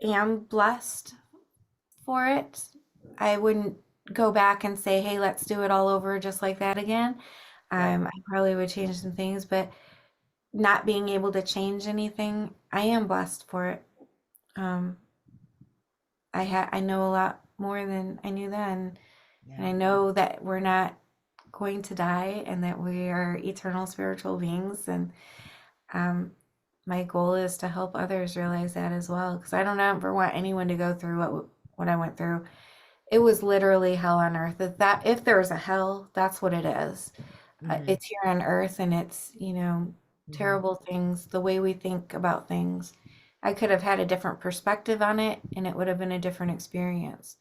am blessed for it. I wouldn't go back and say, hey, let's do it all over just like that again. Right. I probably would change some things, but not being able to change anything, I am blessed for it. Um, I know a lot more than I knew then, and Yeah. I know that we're not going to die and that we are eternal spiritual beings. And um, my goal is to help others realize that as well, because I don't ever want anyone to go through what I went through. It was literally hell on earth. If there's a hell, that's what it is. Mm-hmm. It's here on earth, and it's, Mm-hmm. terrible things, the way we think about things. I could have had a different perspective on it, and it would have been a different experience.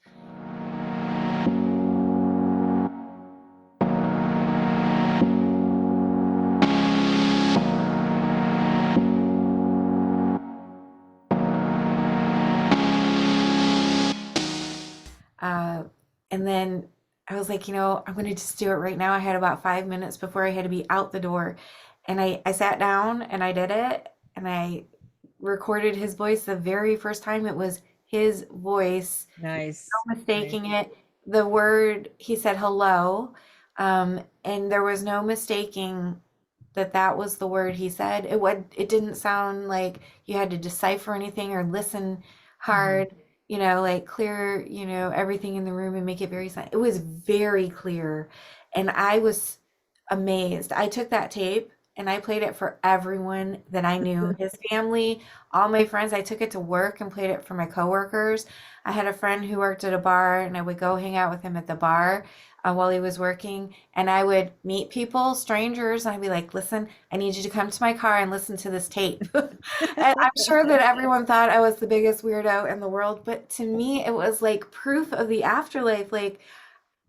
Uh, and then I was like, I'm going to just do it right now. I had about 5 minutes before I had to be out the door. And I sat down and I did it. And I recorded his voice the very first time. It was his voice, Nice. no Nice. mistaking it. The word, he said hello. And there was no mistaking that that was the word he said. It didn't sound like you had to decipher anything or listen Mm-hmm. hard, like clear, everything in the room and make it very silent. It was very clear. And I was amazed. I took that tape and I played it for everyone that I knew, his family, all my friends. I took it to work and played it for my coworkers. I had a friend who worked at a bar, and I would go hang out with him at the bar while he was working. And I would meet people, strangers, and I'd be like, listen, I need you to come to my car and listen to this tape. And I'm sure that everyone thought I was the biggest weirdo in the world, but to me, it was like proof of the afterlife. Like,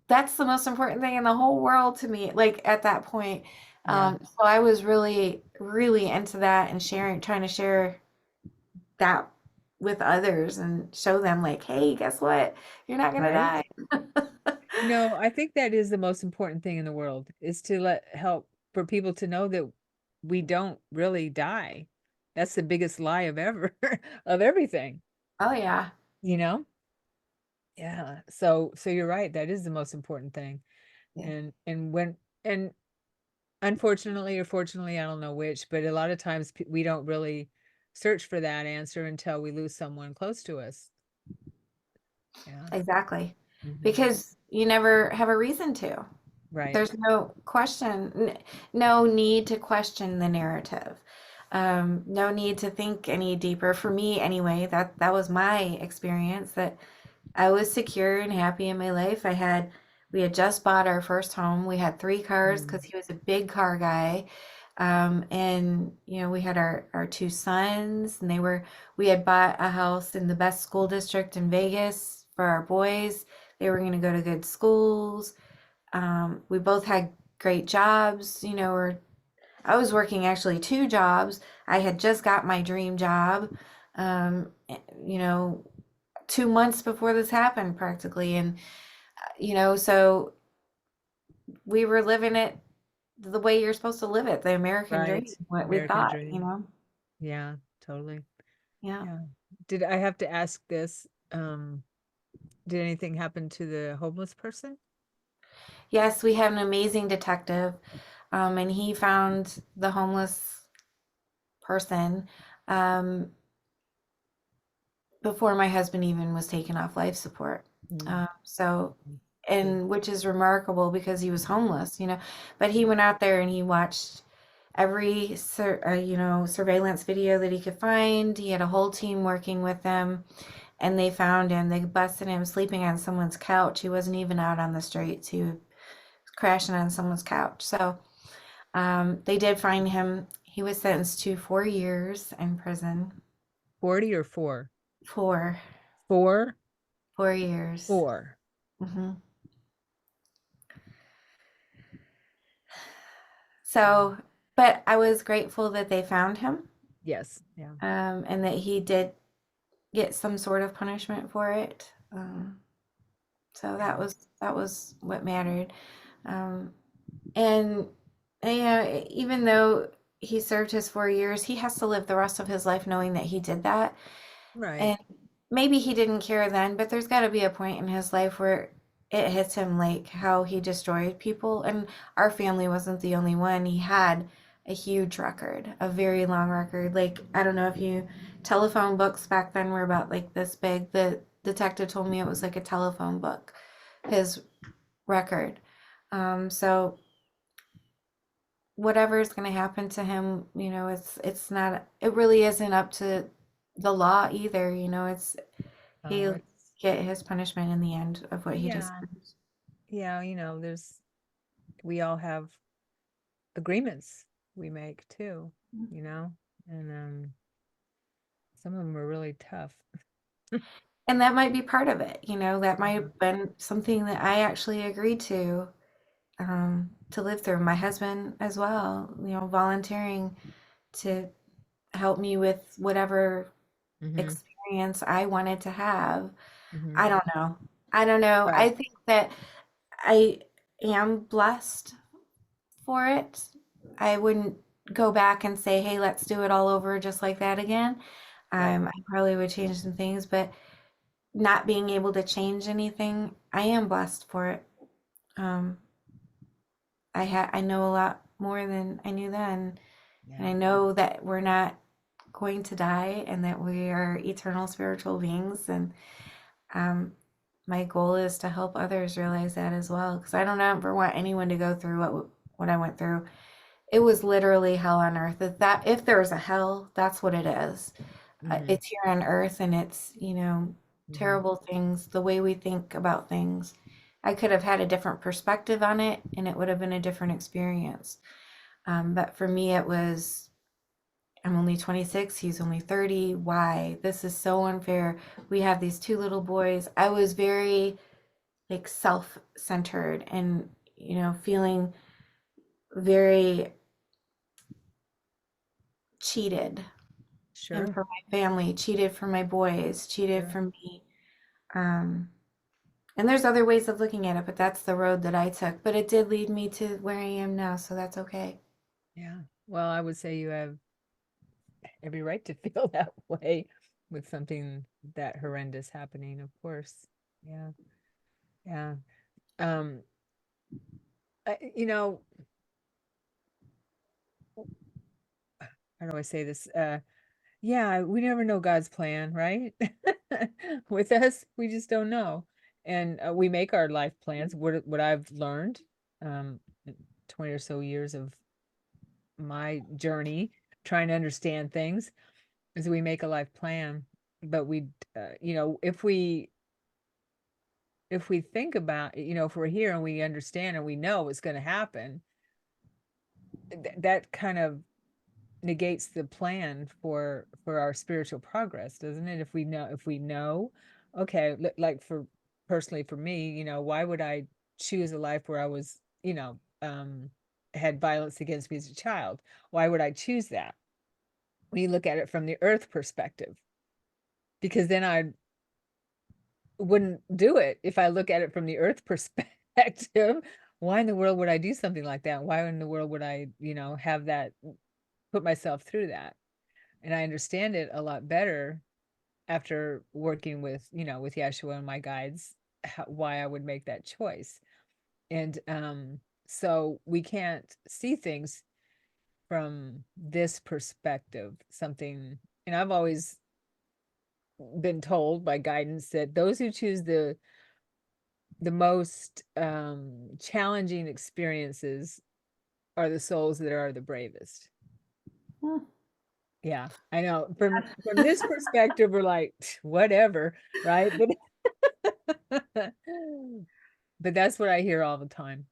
that's the most important thing in the whole world to me, like at that point. Yeah. So I was really, really into that and trying to share that with others and show them, like, hey, guess what? You're not gonna Right. die. I think that is the most important thing in the world is to let help for people to know that we don't really die. That's the biggest lie of ever of everything, Oh yeah. you know? Yeah. So you're right. That is the most important thing. Yeah. And unfortunately or fortunately, I don't know which, but a lot of times we don't really search for that answer until we lose someone close to us. Yeah. Exactly. Hmm. Because you never have a reason to. Right. There's no question, no need to question the narrative. No need to think any deeper. For me, anyway, that was my experience. That I was secure and happy in my life. We had just bought our first home. We had three cars Mm. because he was a big car guy. And we had our two sons, and we had bought a house in the best school district in Vegas for our boys. They were going to go to good schools. We both had great jobs. I was working actually two jobs. I had just got my dream job. Um, you know, 2 months before this happened practically. And so we were living it the way you're supposed to live it, the American Right. dream, what we American thought, dream. Yeah, totally. yeah. Yeah. Did I have to ask this? Did anything happen to the homeless person? Yes, we had an amazing detective, and he found the homeless person um, before my husband even was taken off life support. Mm. So, Good. and which is remarkable because he was homeless, but he went out there and he watched every surveillance video that he could find. He had a whole team working with him, and they found him. They busted him sleeping on someone's couch. He wasn't even out on the streets. He was crashing on someone's couch. So they did find him. He was sentenced to 4 years in prison. 40 or four? Four, Four? 4 years. Four. Hmm. Wow. So, but I was grateful that they found him, Yes. Yeah. and that he did get some sort of punishment for it. So Yeah. that was what mattered. Um, and even though he served his 4 years, he has to live the rest of his life knowing that he did that. Right. And maybe he didn't care then, but there's got to be a point in his life where it hits him like how he destroyed people. And our family wasn't the only one. He had a huge record, a very long record. Like, I don't know if you, telephone books back then were about like this big. The detective told me it was like a telephone book, his record. So whatever is going to happen to him, it's not, it really isn't up to the law either. He'll It's get his punishment in the end of what he yeah, deserves. yeah. We all have agreements we make too. You know, and some of them are really tough. And that might be part of it. That might Mhm. have been something that I actually agreed to live through. My husband as well, volunteering to help me with whatever Mhm. experience I wanted to have. Mhm. I don't know. I don't know. I Right. think that I am blessed for it. I wouldn't go back and say, hey, let's do it all over just like that again. Right. I probably would change some things, but not being able to change anything, I am blessed for it. Um, I know a lot more than I knew then, and Yeah. I know that we're not going to die and that we are eternal spiritual beings. And um, my goal is to help others realize that as well, because I don't ever want anyone to go through what I went through. It was literally hell on earth. If there's a hell, that's what it is. Mhm. It's here on earth, and it's Mhm. terrible things. The way we think about things, I could have had a different perspective on it, and it would have been a different experience. But for me, it was. I'm only 26. He's only 30. Why? This is so unfair. We have these two little boys. I was very like self-centered and feeling very cheated and Sure. for my family, cheated for my boys, cheated Sure. for me. Um, and there's other ways of looking at it, but that's the road that I took. But it did lead me to where I am now, so that's okay. Yeah. Well, I would say you have every right to feel that way with something that horrendous happening, of course. Yeah. Yeah. Um, you know, how do I say this? Yeah, we never know God's plan, right? With us, we just don't know. And we make our life plans. What I've learned, in 20 or so years of my journey trying to understand things is we make a life plan, but if we think about, if we're here and we understand and we know what's going to happen, that kind of negates the plan for our spiritual progress, doesn't it? If we know, okay, like for personally for me, why would I choose a life where I was, had violence against me as a child? Why would I choose that? When you look at it from the earth perspective, because then I wouldn't do it. If I look at it from the earth perspective, why in the world would I do something like that? Why in the world would I, have that, put myself through that? And I understand it a lot better after working with Yeshua and my guides, why I would make that choice. And so we can't see things from this perspective, something, and I've always been told by guidance that those who choose the most challenging experiences are the souls that are the bravest. Hmm. Yeah, I know. From this perspective, we're like, whatever, right? But that's what I hear all the time.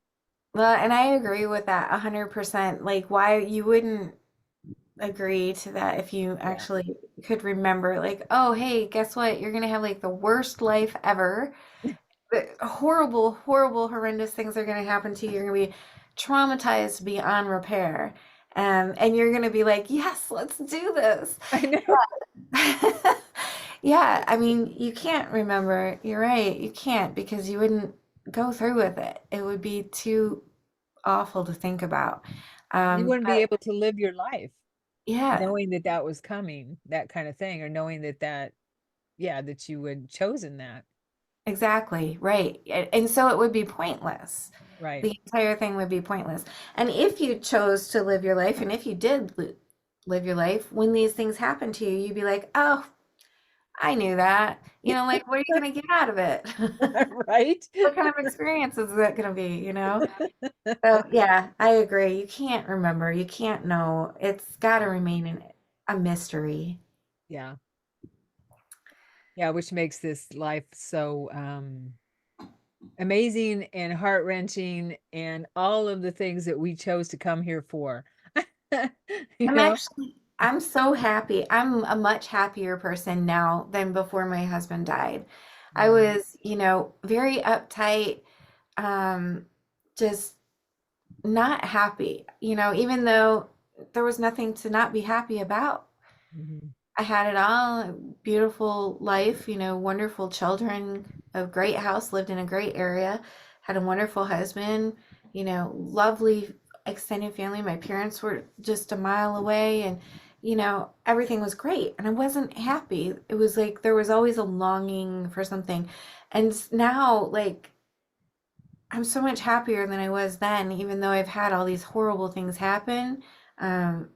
Well, and I agree with that 100%. Like, why you wouldn't agree to that if you Yeah. actually could remember, like, oh, hey, guess what? You're gonna have like the worst life ever. Horrible, horrible, horrendous things are going to happen to you. You're going to be traumatized beyond repair. And you're going to be like, yes, let's do this. I know. Yeah, I mean, you can't remember. You're right. You can't because you wouldn't go through with it. It would be too awful to think about. You wouldn't be But able to live your life yeah, knowing that that was coming, that kind of thing, or knowing that yeah, that you would chosen that. Exactly, right. And so it would be pointless. Right. The entire thing would be pointless. And if you chose to live your life, and if you did live your life, when these things happen to you, you'd be like, oh, I knew that. Like, what are you going to get out of it? Right. What kind of experience is that going to be? So, yeah, I agree. You can't remember. You can't know. It's got to remain a mystery. Yeah. Yeah, which makes this life so amazing and heart-wrenching and all of the things that we chose to come here for. You know? I'm so happy. I'm a much happier person now than before my husband died. I Yeah. was, very uptight, um, just not happy, even though there was nothing to not be happy about. Mhm. I had it all, a beautiful life, wonderful children, a great house, lived in a great area, had a wonderful husband, lovely extended family. My parents were just a mile away, and everything was great. And I wasn't happy. It was like there was always a longing for something. And now, like, I'm so much happier than I was then, even though I've had all these horrible things happen. Um,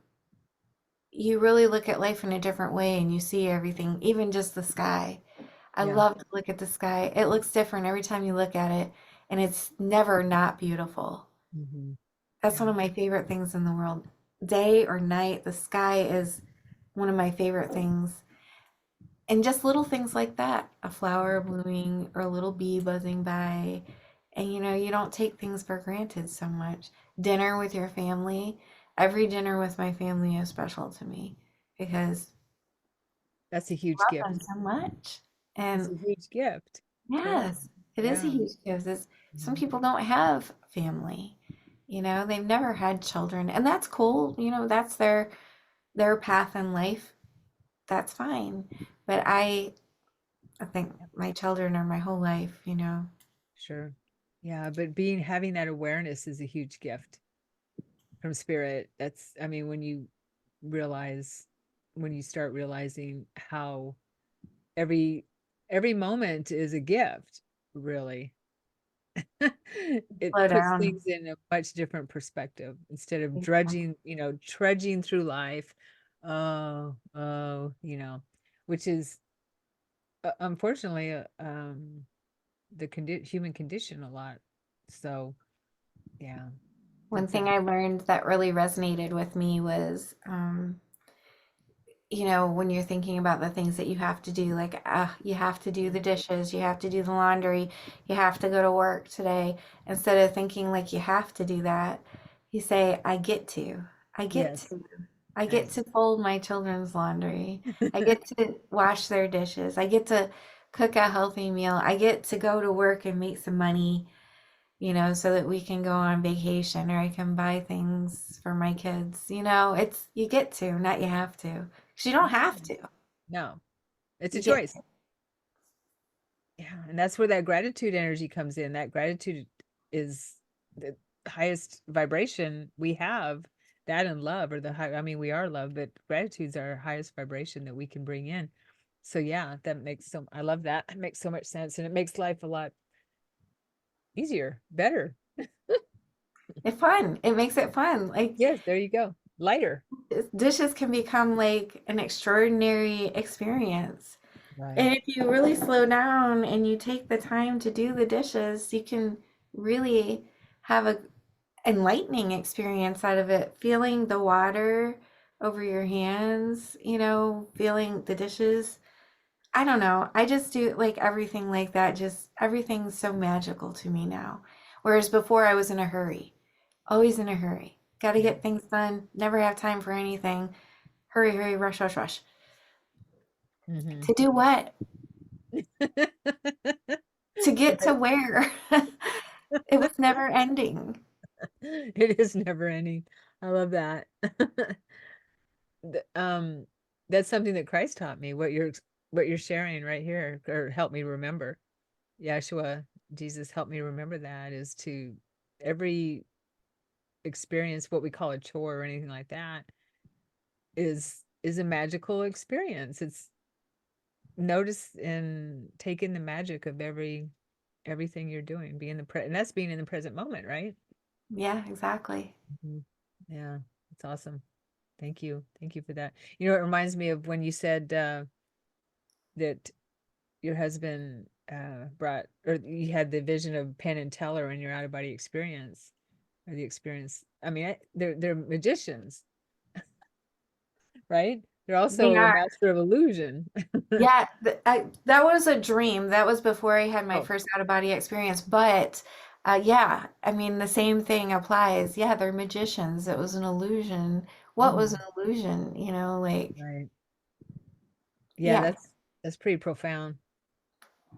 you really look at life in a different way and you see everything, even just the sky. I Yeah. love to look at the sky. It looks different every time you look at it, and it's never not beautiful. Mhm. That's one Yeah. of my favorite things in the world. Day or night, the sky is one of my favorite things. And just little things like that, a flower blooming or a little bee buzzing by. And you don't take things for granted so much. Dinner with your family, every dinner with my family is special to me because That's a huge I love them gift. so much. It's And a huge gift. Totally. yes, it is a Yeah. huge gift. Some Mhm. people don't have family. They've never had children, and that's cool. That's their path in life. That's fine. But I think Yep. my children are my whole life. Sure. Yeah, but having that awareness is a huge gift from spirit. That's, I mean, realize, when you start realizing how every every moment is a gift, really. It Slow puts down. things in a much different perspective instead of drudging, trudging through life. Oh, which is unfortunately the human condition a lot. So, yeah, One that's a thing I learned that really resonated with me was, when you're thinking about the things that you have to do, like, you have to do the dishes, you have to do the laundry, you have to go to work today, instead of thinking like you have to do that, you say, I get to. I get yes, to. I get nice. to fold my children's laundry. I get to wash their dishes. I get to cook a healthy meal. I get to go to work and make some money, so that we can go on vacation or I can buy things for my kids. It's you get to, not you have to. 'Cause you don't have to. No, it's a You get choice. to. Yeah, and that's where that gratitude energy comes in. That gratitude is the highest vibration we have. That and love are the high, I mean, we are love, but gratitude's our highest vibration that we can bring in. So yeah, I love that. It makes so much sense and it makes life a lot easier, better. It's fun. It makes it fun. Like Yes, there you go. Lighter. dishes can become like an extraordinary experience. Right. And if you really slow down and you take the time to do the dishes, you can really have a enlightening experience out of it. Feeling the water over your hands, feeling the dishes. I don't know. I just do like everything like that. Just everything's so magical to me now. Whereas before I was in a hurry, always in a hurry. Got to Yeah. get things done, never have time for anything. Hurry, hurry, rush, rush, rush. Hmm. To do what? To get to where? It was never ending. It is never ending. I love that. That's something that Christ taught me, what you're sharing right here, or help me remember. Yeshua, Jesus helped me remember that is to every experience, what we call a chore or anything like that, is a magical experience. It's notice and take in the magic of everything you're doing, be in and that's being in the present moment, right? Yeah, exactly. Mhm. Yeah, it's awesome. Thank you. Thank you for that. You know, it reminds me of when you said that your husband brought, or you had the vision of Penn and Teller in your out of body experience, or the experience. I mean, they're magicians, right? They're They also a are. master of illusion. Yeah, that was a dream. That was before I had my Oh, first out of body experience. But yeah, I mean, the same thing applies. Yeah, they're magicians. It was an illusion. What was an mhm, illusion? Like, right. Yeah, yeah, that's pretty profound.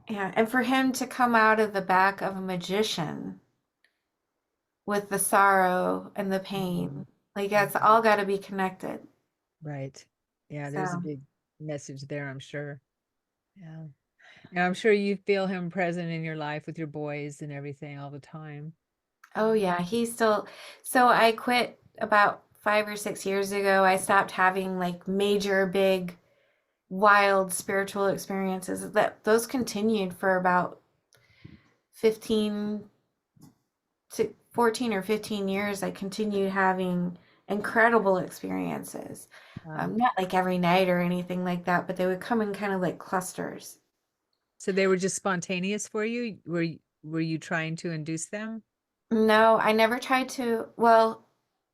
yeah. And for him to come out of the back of a magician with the sorrow and the Mhm, pain, like, that's mhm. all got to be connected. Right. Yeah, there's a So, big message there, I'm sure. Yeah. And I'm sure you feel him present in your life with your boys and everything all the time. oh, yeah, he's still. So I quit about 5 or 6 years ago. I stopped having like major, big wild spiritual experiences that those continued for about 15 to 14 or 15 years. I continued having incredible experiences. Wow. Not like every night or anything like that, but they would come in kind of like clusters. So they were just spontaneous for you? Were you trying to induce them? No, I never tried to. Well,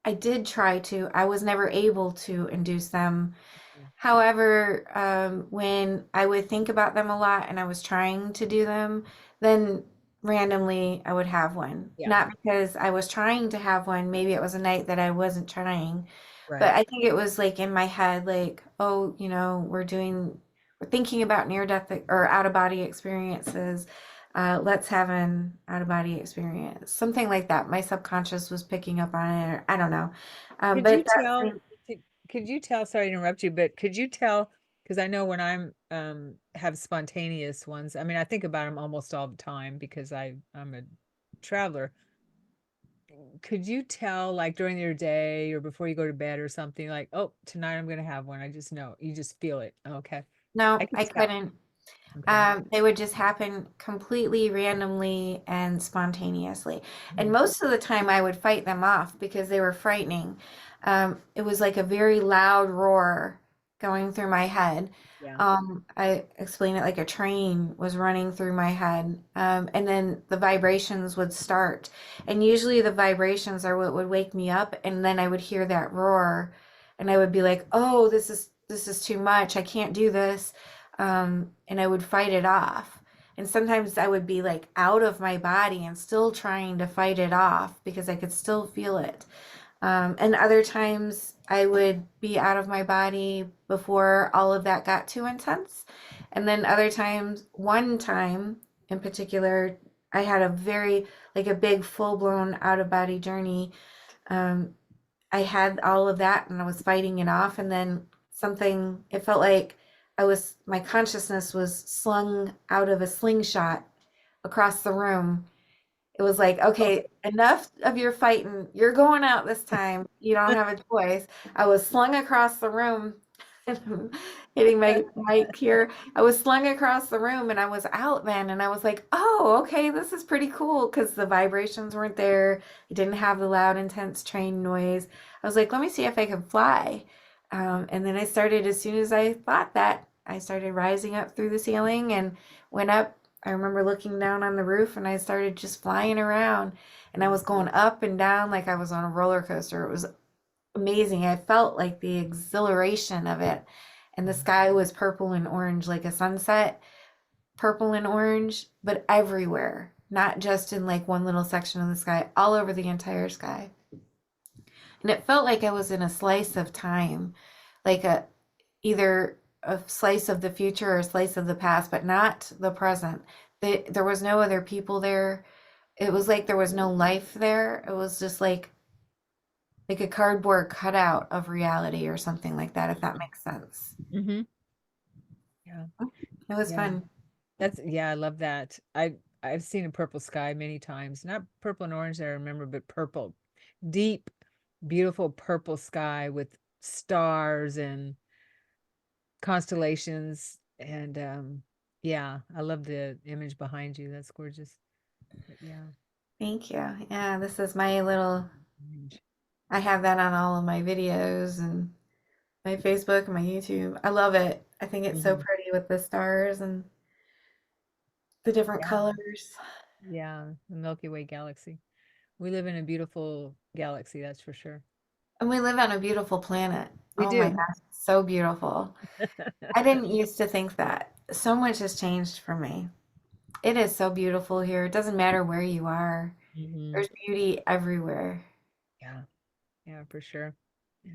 I did try to. I was never able to induce them. Mm. However, when I would think about them a lot and I was trying to do them, then randomly I would have one. Yeah, Not because I was trying to have one. Maybe it was a night that I wasn't trying. But right. I think it was like in my head, like, oh, we're thinking about near death or out of body experiences. Let's have an out of body experience. Something like that. My subconscious was picking up on it. Or, I don't know. Could you But that's tell, could you tell, sorry to interrupt you, but could you tell, because I know when I'm have spontaneous ones, I mean, I think about them almost all the time because I'm a traveler. Could you tell, like during your day or before you go to bed or something, like, oh, tonight I'm gonna have one. I just know. You just feel it. Okay. I no, can I tell. couldn't. Okay. They would just happen completely randomly and spontaneously. And Mhm. most of the time, I would fight them off because they were frightening. It was like a very loud roar going through my head. Yeah. I explain it like a train was running through my head. And then the vibrations would start. And usually the vibrations are what would wake me up. And then I would hear that roar and I would be like, oh, this is too much. I can't do this. And I would fight it off. And sometimes I would be like out of my body and still trying to fight it off because I could still feel it. And other times I would be out of my body before all of that got too intense. And then other times, one time in particular, I had like a big full blown out of body journey. Um, I had all of that and I was fighting it off. And then it felt like my consciousness was slung out of a slingshot across the room. It was like, Oh, okay, enough of your fighting. You're going out this time. You don't have a choice. I was slung across the room, hitting my mic here. I was slung across the room and I was out then. And I was like, oh, okay, this is pretty cool because the vibrations weren't there. It didn't have the loud, intense train noise. I was like, let me see if I can fly. And then I started, as soon as I thought that, I started rising up through the ceiling and went up. I remember looking down on the roof and I started just flying around and I was going up and down like I was on a roller coaster. It was amazing. I felt like the exhilaration of it. And the sky was purple and orange, like a sunset, purple and orange, but everywhere, not just in like one little section of the sky, all over the entire sky. And it felt like I was in a slice of time, like either a slice of the future or a slice of the past, but not the present. There was no other people there. It was like there was no life there. It was just like a cardboard cutout of reality or something like that, if that makes sense. mm-hmm. Yeah. It was Yeah. fun. Yeah, I love that. I've seen a purple sky many times. Not purple and orange, I remember, but purple. Deep, beautiful purple sky with stars and constellations. And yeah, I love the image behind you. That's gorgeous. But yeah. Thank you. Yeah, this is my little, Image. I have that on all of my videos and my Facebook and my YouTube. I love it. I think it's so Mhm. pretty with the stars and the different Yeah. colors. Yeah, the Milky Way galaxy. We live in a beautiful galaxy, that's for sure. And we live on a beautiful planet. We Oh my do. gosh, so beautiful. I didn't used to think that. So much has changed for me. It is so beautiful here. It doesn't matter where you are. Hmm. There's beauty everywhere. Yeah, yeah, for sure. Yeah.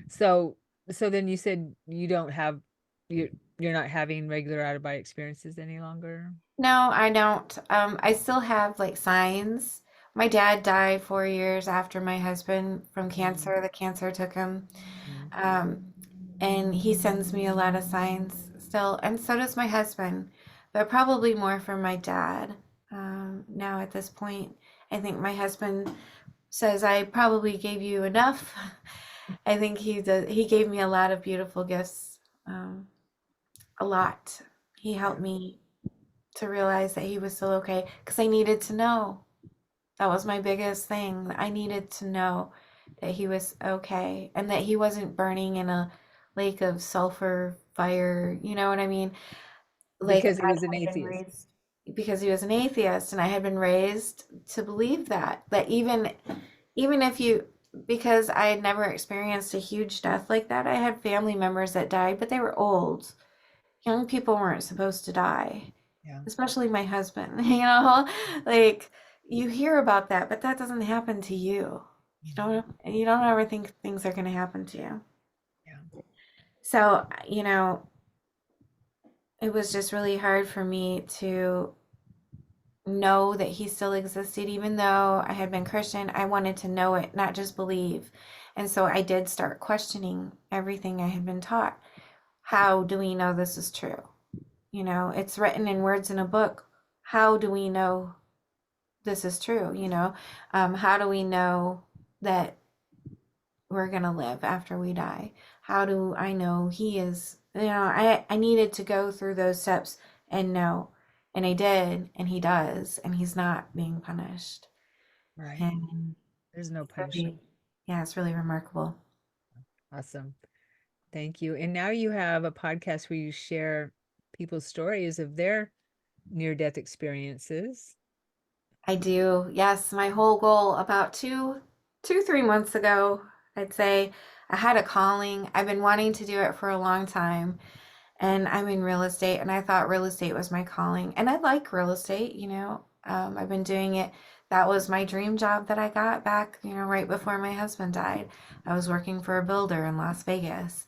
So, so then you said you don't have you you're not having regular out of body experiences any longer? No, I don't. I still have like signs. My dad died 4 years after my husband from Mhm. cancer. The cancer took him. Mhm. Um, and he sends me a lot of signs still, and so does my husband, but probably more from my dad. Now at this point, I think my husband says I probably gave you enough. I think he does. He gave me a lot of beautiful gifts. A lot. He Yeah. helped me to realize that he was still okay because I needed to know. That was my biggest thing. I needed to know that he was okay and that he wasn't burning in a lake of sulfur fire. You know what I mean? Like Because he I was an had been atheist. raised because he was an atheist and I had been raised to believe that even if you because I had never experienced a huge death like that. I had family members that died, but they were old. Young people weren't supposed to die, Yeah. especially my husband. Like you hear about that, but that doesn't happen to you. Mhm. You don't ever think things are going to happen to you. Yeah. So, it was just really hard for me to know that he still existed, even though I had been Christian. I wanted to know it, not just believe. And so I did start questioning everything I had been taught. How do we know this is true? It's written in words in a book. How do we know this is true? How do we know that we're going to live after we die? How do I know he is? I needed to go through those steps and know. And I did, and he does, and he's not being punished. Right. And There's no it's punishment. really, yeah, it's really remarkable. Awesome. Thank you. And now you have a podcast where you share people's stories of their near-death experiences. I do. Yes, my whole goal about 3 months ago, I'd say I had a calling. I've been wanting to do it for a long time, and I'm in real estate, and I thought real estate was my calling. And I like real estate, I've been doing it. That was my dream job that I got back, right before my husband died. I was working for a builder in Las Vegas.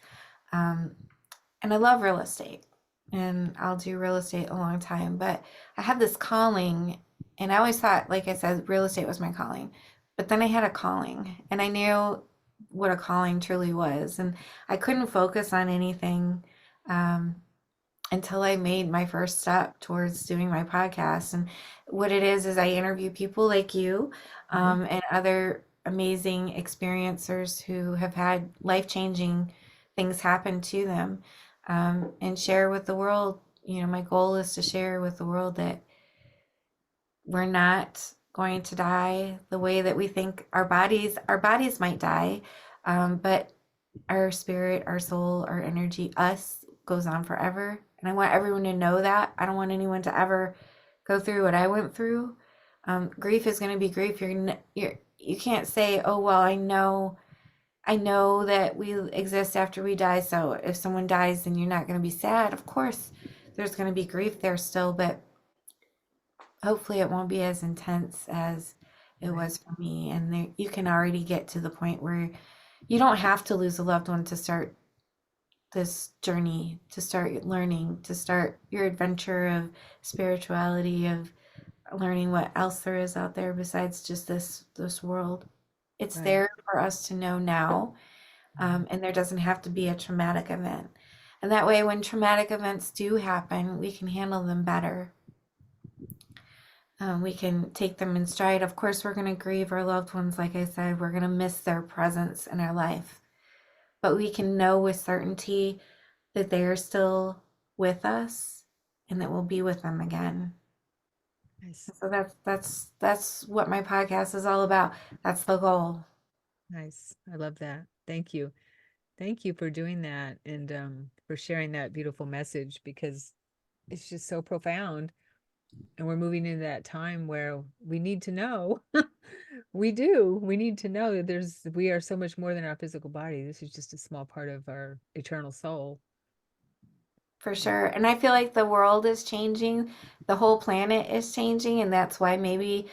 Um, and I love real estate and I'll do real estate a long time, but I had this calling and I always thought, like I said, real estate was my calling. But then I had a calling and I knew what a calling truly was. And I couldn't focus on anything um, until I made my first step towards doing my podcast. And what it is I interview people like you Mhm. and other amazing experiencers who have had life changing things happen to them and share with the world. My goal is to share with the world that we're not going to die the way that we think our bodies might die, but our spirit, our soul, our energy, us goes on forever. And I want everyone to know that. I don't want anyone to ever go through what I went through. Grief is going to be grief. You can't say, oh well, I know that we exist after we die. So if someone dies, then you're not going to be sad. Of course, there's going to be grief there still, but hopefully it won't be as intense as it Right. was for me. And you can already get to the point where you don't have to lose a loved one to start this journey, to start learning, to start your adventure of spirituality, of learning what else there is out there besides just this world. It's Right. there for us to know now, Mhm. and there doesn't have to be a traumatic event. And that way, when traumatic events do happen, we can handle them better. We can take them in stride. Of course, we're going to grieve our loved ones. Like I said, we're going to miss their presence in our life. But we can know with certainty that they are still with us and that we'll be with them again. Nice. So that's what my podcast is all about. That's the goal. Nice. I love that. Thank you. Thank you for doing that and for sharing that beautiful message because it's just so profound. And we're moving into that time where we need to know. We do. We need to know that we are so much more than our physical body. This is just a small part of our eternal soul. For sure. And I feel like the world is changing, the whole planet is changing, and that's why maybe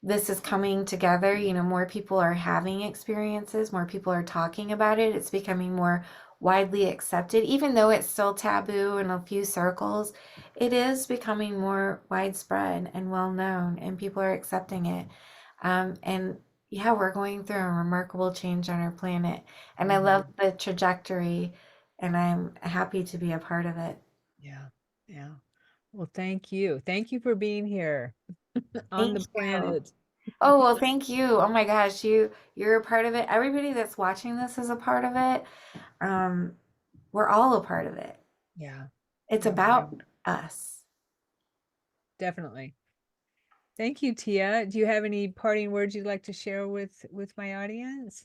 this is coming together. You know, more people are having experiences, more people are talking about it. It's becoming more widely accepted, even though it's still taboo in a few circles. It is becoming more widespread and well known, and people are accepting it. And yeah, we're going through a remarkable change on our planet. And I Mhm. love the trajectory, and I'm happy to be a part of it. Yeah. Yeah. Well, thank you. Thank you for being here on Thank the you. planet. Oh, well, thank you. Oh my gosh, you're a part of it. Everybody that's watching this is a part of it. Um, we're all a part of it. Yeah. It's Yeah, we are. about us. Definitely. Thank you, Tia. Do you have any parting words you'd like to share with my audience?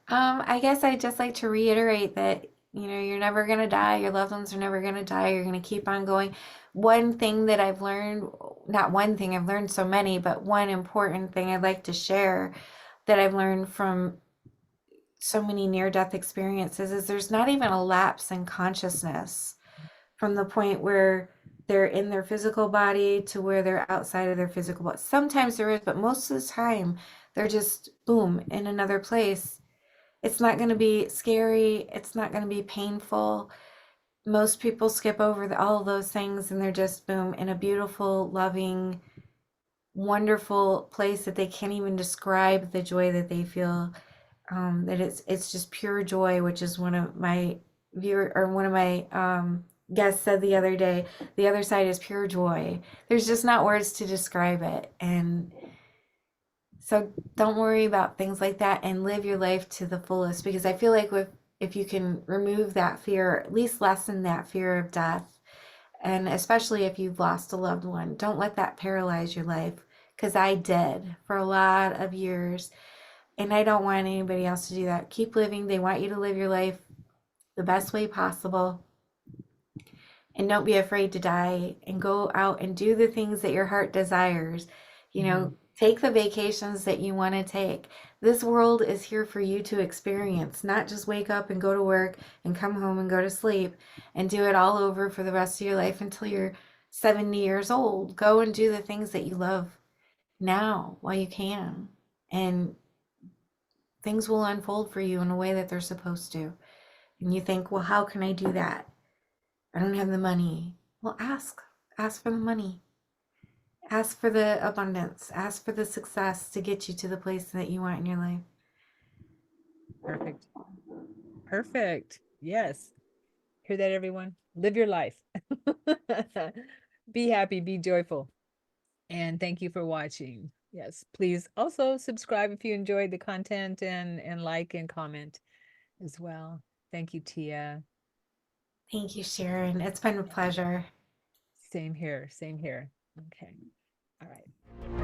I guess I'd just like to reiterate that, you know, you're never gonna die. Your loved ones are never gonna die. You're gonna keep on going. One thing that I've learned, not one thing, I've learned so many, but one important thing I'd like to share that I've learned from so many near-death experiences is there's not even a lapse in consciousness from the point where they're in their physical body to where they're outside of their physical body. Sometimes there is, but most of the time they're just boom in another place. It's not going to be scary. It's not going to be painful. Most people skip over all of those things and they're just boom in a beautiful, loving, wonderful place that they can't even describe the joy that they feel. That it's just pure joy, which is one of my one of my guests said the other day. The other side is pure joy. There's just not words to describe it, and so don't worry about things like that and live your life to the fullest. Because I feel like if you can remove that fear, at least lessen that fear of death, and especially if you've lost a loved one, don't let that paralyze your life. Because I did for a lot of years. And I don't want anybody else to do that. Keep living. They want you to live your life the best way possible. And don't be afraid to die and go out and do the things that your heart desires. You Hmm. know, take the vacations that you want to take. This world is here for you to experience, not just wake up and go to work and come home and go to sleep and do it all over for the rest of your life until you're 70 years old. Go and do the things that you love now while you can. And things will unfold for you in a way that they're supposed to. And you think, well, how can I do that? I don't have the money. Well, ask. Ask for the money. Ask for the abundance. Ask for the success to get you to the place that you want in your life. Perfect. Perfect. Yes. Hear that, everyone? Live your life. Be happy, be joyful. And thank you for watching. Yes, please also subscribe if you enjoyed the content and like and comment as well. Thank you, Tia. Thank you, Sharon. It's been a pleasure. Same here. Same here. Okay. All right.